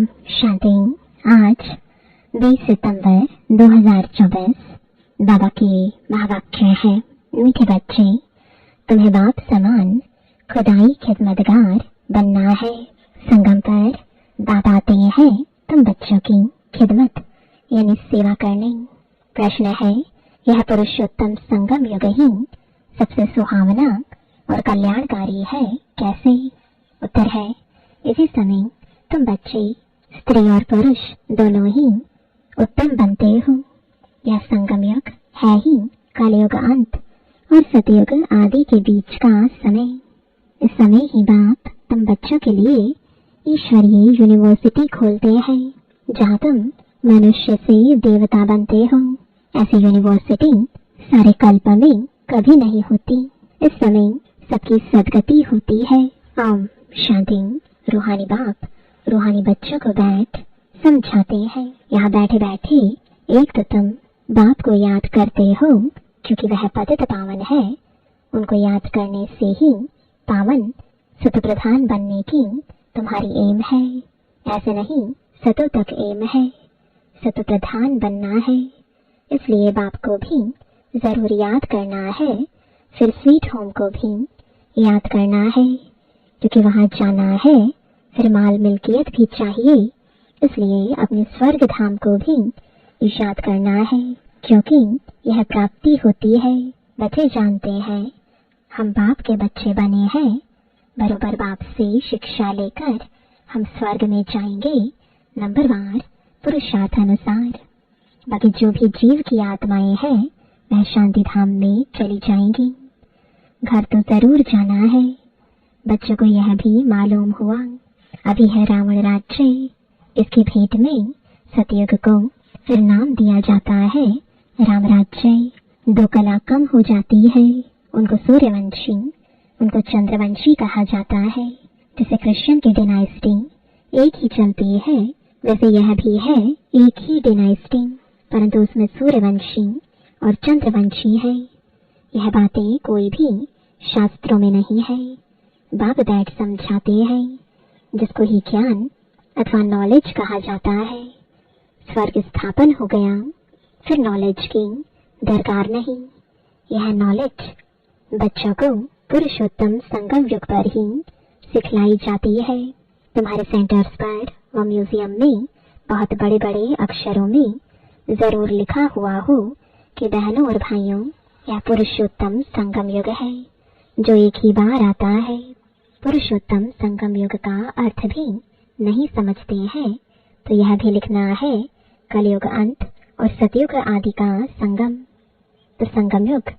ओम शांति। आज 20 सितंबर 2024 बाबा के महावाक्य है, मीठे बच्चे, तुम्हें बाप समान खुदाई खिदमतगार बनना है। संगम पर बाप आते हैं तुम बच्चों की खिदमत यानी सेवा करने। प्रश्न है, यह पुरुषोत्तम संगम युग ही सबसे सुहावना और कल्याणकारी है, कैसे? उत्तर है, इसी समय तुम बच्चे स्त्री और पुरुष दोनों ही उत्तम बनते हो। यह संगम युग है ही कलयुग अंत और सतयुग आदि के बीच का समय। इस समय ही बाप तुम बच्चों के लिए ईश्वरीय यूनिवर्सिटी खोलते हैं, जहाँ तुम मनुष्य से देवता बनते हो। ऐसी यूनिवर्सिटी सारे कल्प में कभी नहीं होती। इस समय सबकी सदगति होती है। ओम शांति। रूहानी बाप रूहानी बच्चों को बैठ समझाते हैं। यहाँ बैठे बैठे एक तो तुम बाप को याद करते हो, क्योंकि वह पतित पावन है। उनको याद करने से ही पावन सतो प्रधान बनने की तुम्हारी एम है। ऐसे नहीं, सतो तक एम है, सतो प्रधान बनना है। इसलिए बाप को भी जरूर याद करना है, फिर स्वीट होम को भी याद करना है, क्योंकि वहां जाना है। फिर माल मिल्कियत भी चाहिए, इसलिए अपने स्वर्ग धाम को भी याद करना है, क्योंकि यह प्राप्ति होती है। बच्चे जानते हैं हम बाप के बच्चे बने हैं, बरोबर बाप से शिक्षा लेकर हम स्वर्ग में जाएंगे, नंबरवार पुरुषार्थ अनुसार। बाकी जो भी जीव की आत्माएं हैं वह शांति धाम में चली जाएंगी। घर तो जरूर जाना है। बच्चों को यह भी मालूम हुआ, अभी है रावण राज्य। इसकी भेंट में सतयुग को फिर नाम दिया जाता है राम राज्य। दो कला कम हो जाती है, उनको सूर्यवंशी, उनको चंद्रवंशी कहा जाता है। जैसे क्रिश्चियन की डायनेस्टी एक ही चलती है, वैसे यह भी है एक ही डायनेस्टी, परंतु उसमें सूर्यवंशी और चंद्रवंशी है। यह बातें कोई भी शास्त्रों में नहीं है। बाप बैठ समझाते हैं, जिसको ही ज्ञान अथवा नॉलेज कहा जाता है। स्वर्ग स्थापन हो गया, फिर नॉलेज की दरकार नहीं। यह नॉलेज बच्चों को पुरुषोत्तम संगम युग पर ही सिखलाई जाती है। तुम्हारे सेंटर्स पर व म्यूजियम में बहुत बड़े बड़े अक्षरों में जरूर लिखा हुआ हो कि बहनों और भाइयों, यह पुरुषोत्तम संगम युग है जो एक ही बार आता है। पुरुषोत्तम संगम युग का अर्थ भी नहीं समझते हैं, तो यह भी लिखना है कलयुग अंत और सतयुग आदि का संगम। तो संगम युग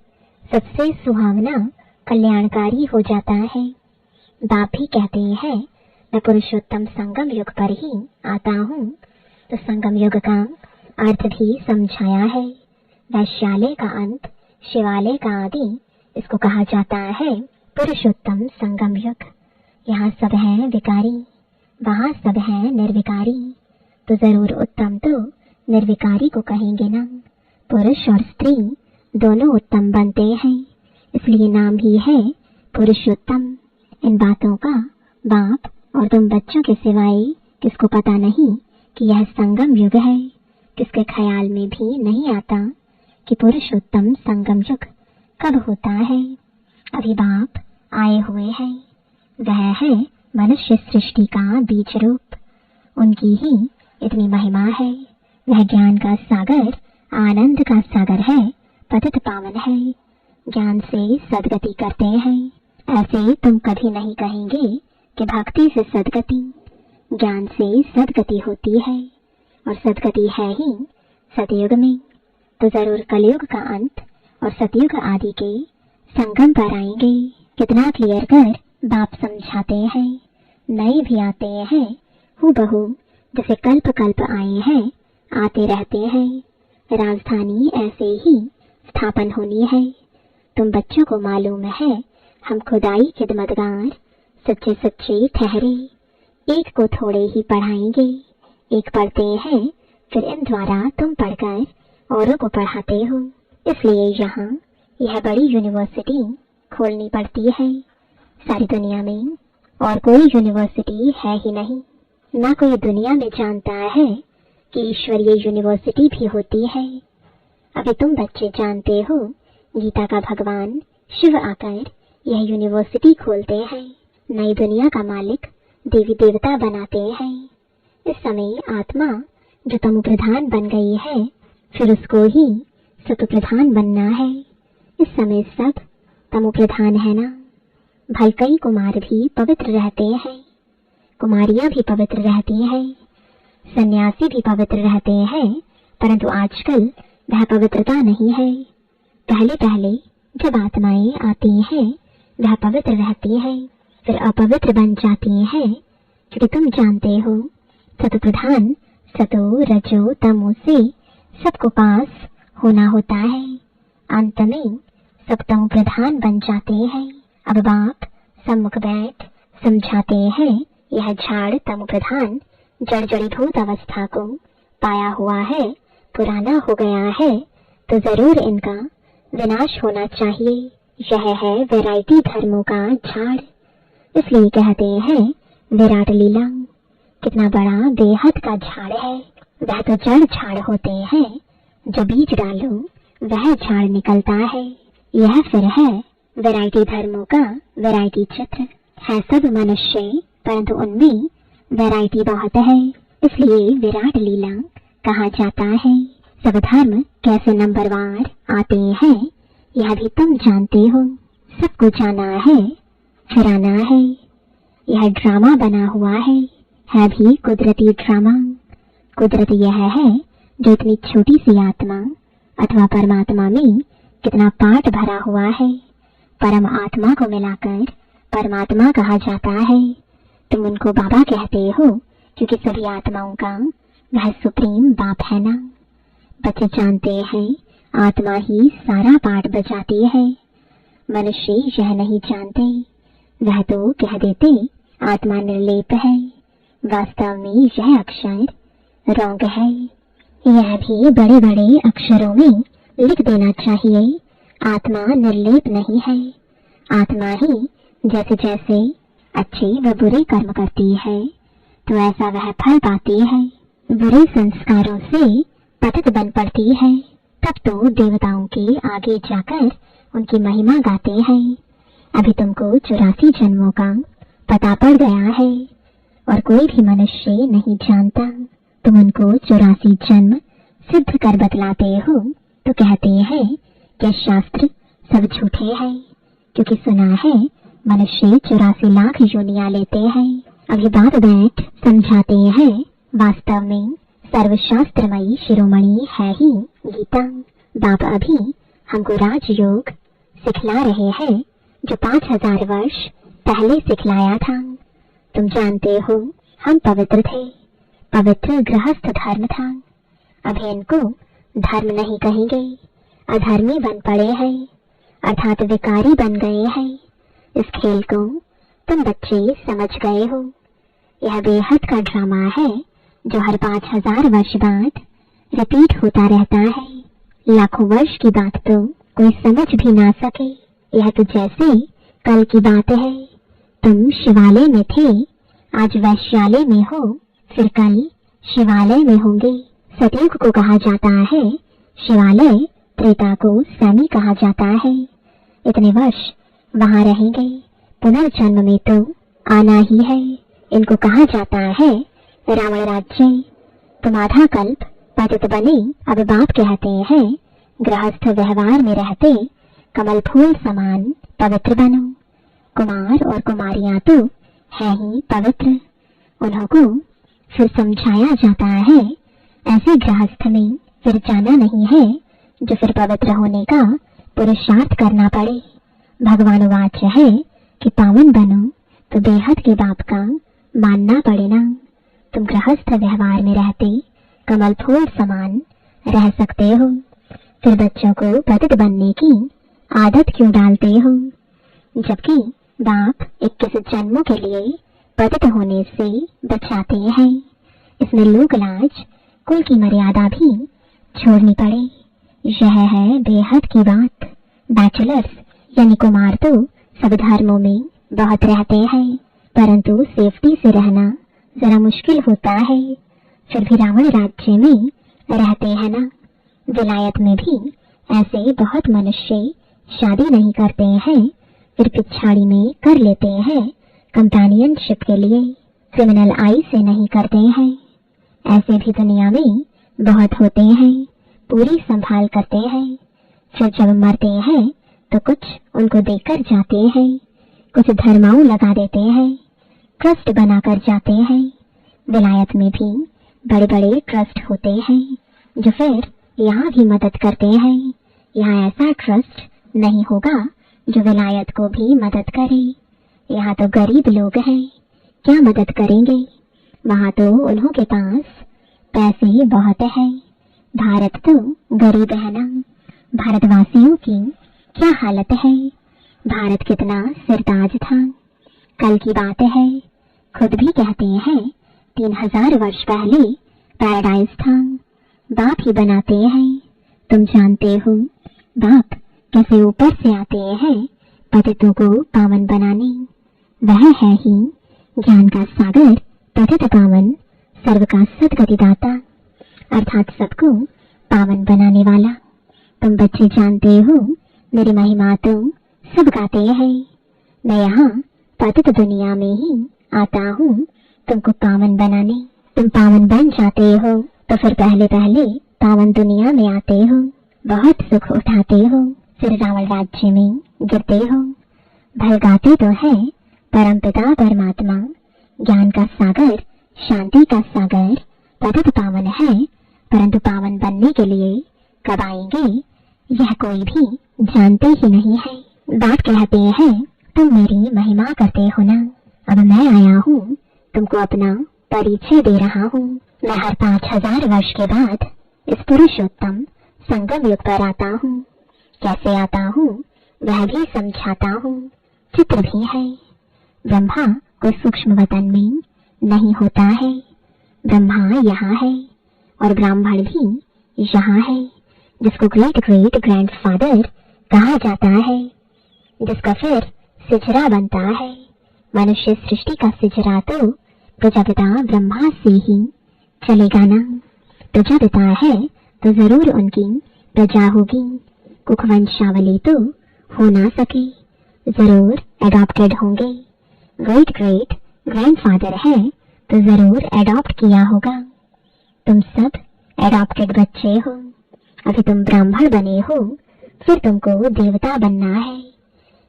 सबसे सुहावना कल्याणकारी हो जाता है। बाप भी कहते हैं मैं पुरुषोत्तम संगम युग पर ही आता हूँ। तो संगम युग का अर्थ भी समझाया है। वैश्यालय का अंत, शिवालय का आदि, इसको कहा जाता है पुरुषोत्तम संगम युग। यहाँ सब है विकारी, वहाँ सब है निर्विकारी। तो जरूर उत्तम तो निर्विकारी को कहेंगे ना। पुरुष और स्त्री दोनों उत्तम बनते हैं, इसलिए नाम ही है पुरुषोत्तम। इन बातों का बाप और तुम बच्चों के सिवाय किसको पता नहीं कि यह संगम युग है। किसके ख्याल में भी नहीं आता कि पुरुषोत्तम संगम युग कब होता है। अभी बाप आए हुए हैं, वह है मनुष्य सृष्टि का बीज रूप। उनकी ही इतनी महिमा है। वह ज्ञान का सागर, आनंद का सागर है, पतित पावन है, ज्ञान से सदगति करते हैं। ऐसे तुम कभी नहीं कहेंगे कि भक्ति से सदगति, ज्ञान से सदगति होती है, और सदगति है ही सतयुग में। तो जरूर कलयुग का अंत और सतयुग आदि के संगम पर आएंगे। कितना क्लियर कर बाप समझाते हैं। नए भी आते हैं, हूबहू जैसे कल्प कल्प आए हैं, आते रहते हैं। राजधानी ऐसे ही स्थापन होनी है। तुम बच्चों को मालूम है हम खुदाई खिदमतगार सच्चे सच्चे ठहरे। एक को थोड़े ही पढ़ाएंगे, एक पढ़ते हैं, फिर इन द्वारा तुम पढ़कर औरों को पढ़ाते हो। इसलिए यहाँ यह बड़ी यूनिवर्सिटी खोलनी पड़ती है। सारी दुनिया में और कोई यूनिवर्सिटी है ही नहीं। ना कोई दुनिया में जानता है कि ईश्वरीय यूनिवर्सिटी भी होती है। अभी तुम बच्चे जानते हो, गीता का भगवान शिव आकर यह यूनिवर्सिटी खोलते हैं, नई दुनिया का मालिक देवी देवता बनाते हैं। इस समय आत्मा जो तमो प्रधान बन गई है, फिर उसको ही सतो प्रधान बनना है। इस समय सब तमो प्रधान है ना। भाई कई कुमार भी पवित्र रहते हैं, कुमारियां भी पवित्र रहती हैं, सन्यासी भी पवित्र रहते हैं, परंतु आजकल वह पवित्रता नहीं है। पहले पहले जब आत्माएं आती हैं वह पवित्र रहती हैं, फिर अपवित्र बन जाती हैं, क्योंकि तुम जानते हो सतो प्रधान सतो रजो तमो से सबको पास होना होता है। अंत में सब तमो प्रधान बन जाते हैं। अब बाप सम्मुख बैठ समझाते हैं, यह झाड़ तमो प्रधान जड़ जड़ीभूत अवस्था को पाया हुआ है, पुराना हो गया है, तो जरूर इनका विनाश होना चाहिए। यह है वैरायटी धर्मों का झाड़। इसलिए कहते हैं विराट लीला कितना बड़ा बेहद का झाड़ है। वह तो जड़ झाड़ होते हैं, जो बीज डालो वह झाड़ निकलता है। यह फिर है वैरायटी धर्मों का वैरायटी चित्र है। सब मनुष्य, परंतु उनमें वैरायटी बहुत है, इसलिए विराट लीला कहा जाता है। सब धर्म कैसे नंबरवार आते हैं यह भी तुम जानते हो। सबको जाना है, फिर आना है। यह ड्रामा बना हुआ है भी कुदरती ड्रामा। कुदरत यह है जो इतनी छोटी सी आत्मा अथवा परमात्मा में कितना पाठ भरा हुआ है। परम आत्मा को मिलाकर परमात्मा कहा जाता है। तुम उनको बाबा कहते हो क्योंकि सभी आत्माओं का वह सुप्रीम बाप है ना। बच्चे जानते हैं आत्मा ही सारा पाठ बजाती है। मनुष्य यह नहीं जानते, वह तो कह देते आत्मा निर्लेप है। वास्तव में यह अक्षर रॉन्ग है। यह भी बड़े बड़े अक्षरों में लिख देना चाहिए, आत्मा निर्लेप नहीं है। आत्मा ही जैसे जैसे अच्छे व बुरे कर्म करती है तो ऐसा वह फल पाती है। बुरे संस्कारों से पतित बन पड़ती है, तब तो देवताओं के आगे जाकर उनकी महिमा गाते हैं। अभी तुमको 84 जन्मों का पता पड़ गया है और कोई भी मनुष्य नहीं जानता। तुम उनको 84 जन्म सिद्ध कर बतलाते हो तो कहते हैं कि शास्त्र सब झूठे हैं, क्योंकि सुना है मनुष्य 84 लाख योनियां लेते हैं। अभी बात बैठ समझाते हैं, वास्तव में सर्वशास्त्रमयी शिरोमणि है ही गीता। बाप अभी हमको राजयोग सिखला रहे हैं जो 5000 वर्ष पहले सिखलाया था। तुम जानते हो हम पवित्र थे, पवित्र गृहस्थ धर्म था। अभी इनको धर्म नहीं कहेंगे, अधर्मी बन पड़े हैं, अर्थात विकारी बन गए हैं। इस खेल को तुम बच्चे समझ गए हो। यह बेहद का ड्रामा है जो हर 5000 वर्ष बाद रिपीट होता रहता है। लाखों वर्ष की बात तो कोई समझ भी ना सके। यह तो जैसे कल की बात है, तुम शिवालय में थे, आज वैश्यालय में हो, फिर कल शिवालय में होंगे। सतयुग को कहा जाता है शिवालय, त्रेता को सैमी कहा जाता है। इतने वर्ष वहां रहेंगे, पुनर्जन्म में तो आना ही है। इनको कहा जाता है रावण राज्य। तुम आधा कल्प पतित बने, अब बाप कहते हैं गृहस्थ व्यवहार में रहते कमल फूल समान पवित्र बनो। कुमार और कुमारियां तो है ही पवित्र, उन्हों को फिर समझाया जाता है ऐसे गृहस्थ में फिर जाना नहीं है जो फिर पवित्र होने का पुरुषार्थ करना पड़े। भगवान वाच है कि पावन बनो तो बेहद के बाप का मानना पड़े ना। तुम गृहस्थ व्यवहार में रहते कमल फूल समान रह सकते हो, फिर बच्चों को पतित बनने की आदत क्यों डालते हो, जबकि बाप 21 जन्मों के लिए पतित होने से बचाते हैं। इसमें लोक लाज कुल की मर्यादा भी छोड़नी पड़े। यह है बेहद की बात। बैचलर्स यानी कुमार तो सब धर्मों में बहुत रहते हैं, परंतु सेफ्टी से रहना जरा मुश्किल होता है, फिर भी रावण राज्य में रहते हैं ना। विलायत में भी ऐसे बहुत मनुष्य शादी नहीं करते हैं, फिर पिछाड़ी में कर लेते हैं कंपेनियनशिप के लिए, क्रिमिनल आई से नहीं करते हैं। ऐसे भी दुनिया में बहुत होते हैं, पूरी संभाल करते हैं, फिर जब मरते हैं तो कुछ उनको देकर जाते हैं, कुछ धर्माऊ लगा देते हैं, ट्रस्ट बनाकर जाते हैं। विलायत में भी बड़े बड़े ट्रस्ट होते हैं जो फिर यहाँ भी मदद करते हैं। यहाँ ऐसा ट्रस्ट नहीं होगा जो विलायत को भी मदद करे। यहाँ तो गरीब लोग हैं, क्या मदद करेंगे? वहाँ तो उन्हों के पास पैसे बहुत है। भारत तो गरीब है ना। भारतवासियों की क्या हालत है? भारत कितना सिरताज था। कल की बात है, खुद भी कहते हैं 3000 वर्ष पहले पैराडाइज था। बाप ही बनाते हैं। तुम जानते हो बाप कैसे ऊपर से आते हैं पतितों को पावन बनाने। वह है ही ज्ञान का सागर, पतित पावन, सर्व का सद्गतिदाता, अर्थात सबको पावन बनाने वाला। तुम बच्चे जानते हो मेरी महिमा तो सब गाते हैं। मैं यहाँ पतित दुनिया में ही आता हूँ तुमको पावन बनाने। तुम पावन बन जाते हो तो फिर पहले पहले पावन दुनिया में आते हो, बहुत सुख उठाते हो, फिर रावण राज्य में गिरते हो। भलगाते तो है परमपिता परमात्मा, ज्ञान का सागर, शांति का सागर, पतित पावन है, परंतु पावन बनने के लिए कब आएंगे यह कोई भी जानते ही नहीं है। बात कहते हैं तुम मेरी महिमा करते हो ना। अब मैं आया हूँ तुमको अपना परिचय दे रहा हूँ। मैं हर 5000 वर्ष के बाद इस पुरुषोत्तम संगम युग पर आता हूँ। कैसे आता हूँ वह भी समझाता हूँ। चित्र भी है। ब्रह्मा कोई सूक्ष्म वतन में नहीं होता है। ब्रह्मा यहाँ है और ब्राह्मण भी यहाँ है, जिसको ग्रेट ग्रेट ग्रैंडफादर कहा जाता है, जिसका फिर सिजरा बनता है। मनुष्य सृष्टि का सिजरा तो प्रजापिता ब्रह्मा से ही चलेगा ना। प्रजापिता है तो जरूर उनकी प्रजा होगी। कुखवंशावली तो हो ना सके, जरूर एडॉप्टेड होंगे। ग्रेट ग्रेट ग्रैंडफादर है तो जरूर एडॉप्ट किया होगा। तुम सब एडॉप्टेड बच्चे हो। अभी तुम ब्राह्मण बने हो, फिर तुमको देवता बनना है।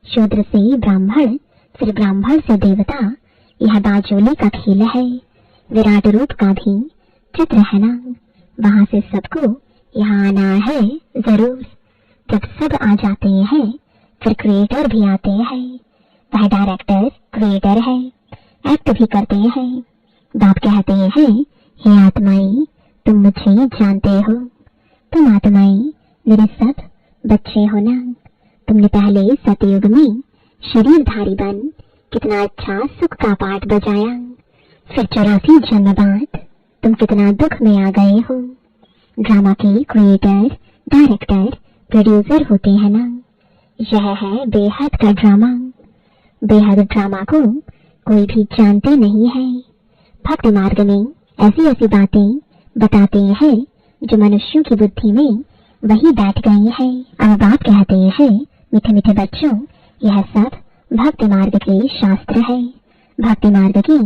शूद्र से ब्राह्मण, फिर ब्राह्मण से देवता, यह बाजोली का खेल है। विराट रूप का भी चित्र है ना। वहां से सबको यहाँ आना है जरूर। जब सब आ जाते हैं फिर क्रिएटर भी आते हैं। वह डायरेक्टर क्रिएटर है, एक्ट भी करते हैं। बाप कहते हैं हे आत्माएं, तुम मुझे जानते हो। तुम आत्माएं मेरे सब बच्चे हो ना। तुमने पहले सतयुग में शरीरधारी बन कितना अच्छा सुख का पाठ बजाया, फिर 84 जन्म बाद तुम कितना दुख में आ गए हो। ड्रामा के क्रिएटर, डायरेक्टर, प्रोड्यूसर होते हैं ना। यह है बेहद का ड्रामा। बेहद ड्रामा को कोई भी जानते नहीं है। भक्ति मार्ग में ऐसी ऐसी बातें बताते हैं जो मनुष्यों की बुद्धि में वही बैठ गई है। अब बात कहते हैं मीठे मीठे बच्चों, यह सब भक्ति मार्ग के शास्त्र है। भक्ति मार्ग की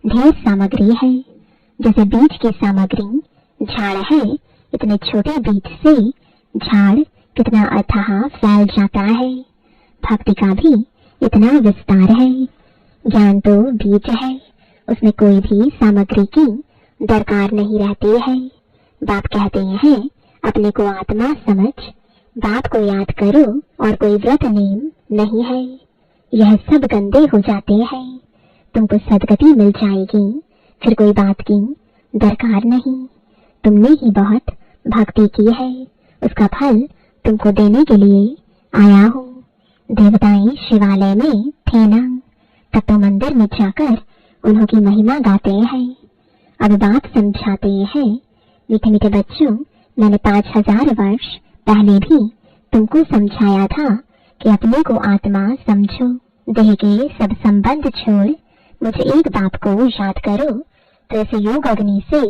ढेर सामग्री है। जैसे बीज की सामग्री झाड़ है, इतने छोटे बीज से झाड़ कितना अथाह फैल जाता है। भक्ति का भी इतना विस्तार है। ज्ञान तो बीज है, उसमें कोई भी सामग्री की दरकार नहीं रहती है। बाप कहते हैं अपने को आत्मा समझ, बाप को याद करो और कोई व्रत नेम नहीं है। यह सब गंदे हो जाते हैं। तुमको सदगति मिल जाएगी, फिर कोई बात की दरकार नहीं। तुमने ही बहुत भक्ति की है, उसका फल तुमको देने के लिए आया हूँ। देवताएं शिवालय में थे ना, तब तो मंदिर में जाकर उन्हों की महिमा गाते हैं। अब बात समझाते हैं मीठे मीठे बच्चों, मैंने 5000 वर्ष पहले भी तुमको समझाया था कि अपने को आत्मा समझो, देह के सब संबंध छोड़ मुझे एक बाप को याद करो, तो इस योग अग्नि से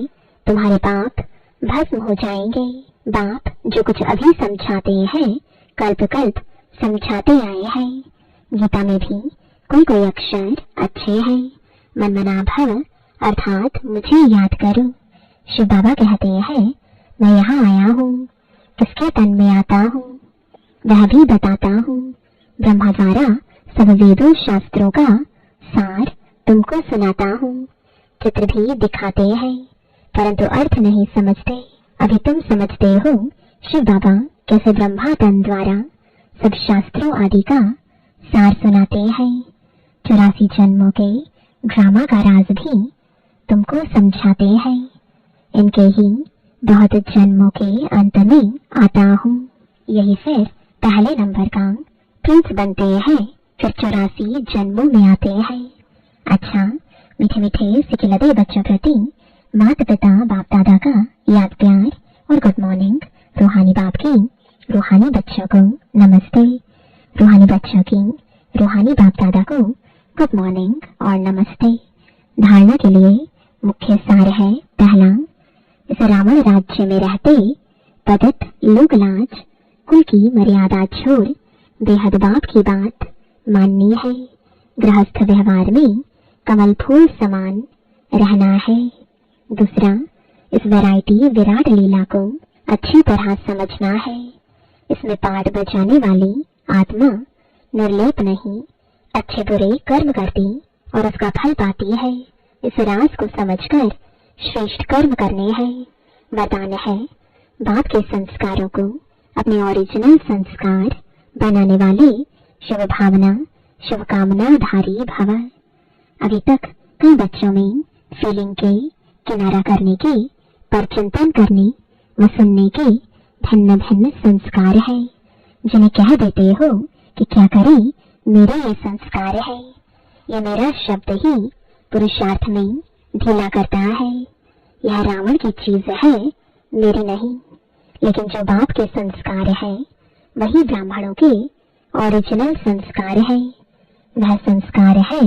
तुम्हारे पाप भस्म हो जाएंगे। बाप जो कुछ अभी समझाते हैं कल्प कल्प समझाते आए हैं। गीता में भी कोई कोई अक्षर अच्छे हैं। मनमना भव अर्थात मुझे याद करो। शिव बाबा कहते हैं मैं यहाँ आया हूँ, किसके तन में आता हूँ वह भी बताता हूँ। ब्रह्मा द्वारा सब वेदों शास्त्रों का सार तुमको सुनाता हूँ। चित्र भी दिखाते हैं परंतु अर्थ नहीं समझते। अभी तुम समझते हो शिव बाबा कैसे ब्रह्मा तन द्वारा सब शास्त्रों आदि का सार सुनाते हैं। 84 जन्मों के ड्रामा का राज भी तुमको समझाते हैं। इनके ही बहुत जन्मों के अंत में आता हूँ। यही फिर पहले नंबर का प्रिंस बनते हैं, फिर 84 जन्मों में आते हैं। अच्छा, मीठे मीठे सिकिलदे बच्चों प्रति माता पिता बाप दादा का याद प्यार और गुड मॉर्निंग। रूहानी बाप की रूहानी बच्चों को नमस्ते। रूहानी बच्चों की रूहानी बाप दादा को गुड मॉर्निंग और नमस्ते। धारणा के लिए मुख्य सार है पहला, इस रावण राज्य में रहते पतित लोग लाज कुल की मर्यादा छोड़ बेहद बाप की बात माननी है। गृहस्थ व्यवहार में कमल फूल समान रहना है। दूसरा, इस वैरायटी विराट लीला को अच्छी तरह समझना है। इसमें पाठ बजाने वाली आत्मा निर्लेप नहीं, अच्छे बुरे कर्म करती और उसका फल पाती है। इस राज को समझकर श्रेष्ठ कर्म करने हैं। वरदान है बाप के संस्कारों को अपने ओरिजिनल संस्कार बनाने वाले शुभ भावना शुभकामनाधारी भव। अभी तक कई बच्चों में फीलिंग के किनारा करने के पर चिंतन करने व सुनने के भिन्न भिन्न संस्कार है, जिन्हें कह देते हो कि क्या करें, मेरे ये संस्कार है। यह मेरा शब्द ही पुरुषार्थ में ढीला करता है। यह रावण की चीज है, मेरी नहीं। लेकिन जो बाप के संस्कार है वही ब्राह्मणों के ओरिजिनल संस्कार है। वह संस्कार है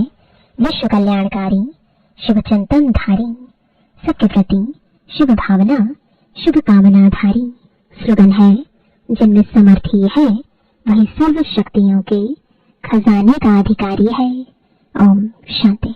विश्व कल्याणकारी शुभ चिंतन धारी, सबके प्रति शुभ भावना शुभ कामनाधारी। स्लोगन है जिनमें समर्थी है वही सर्व शक्तियों के खजाने का अधिकारी है। ओम शांति।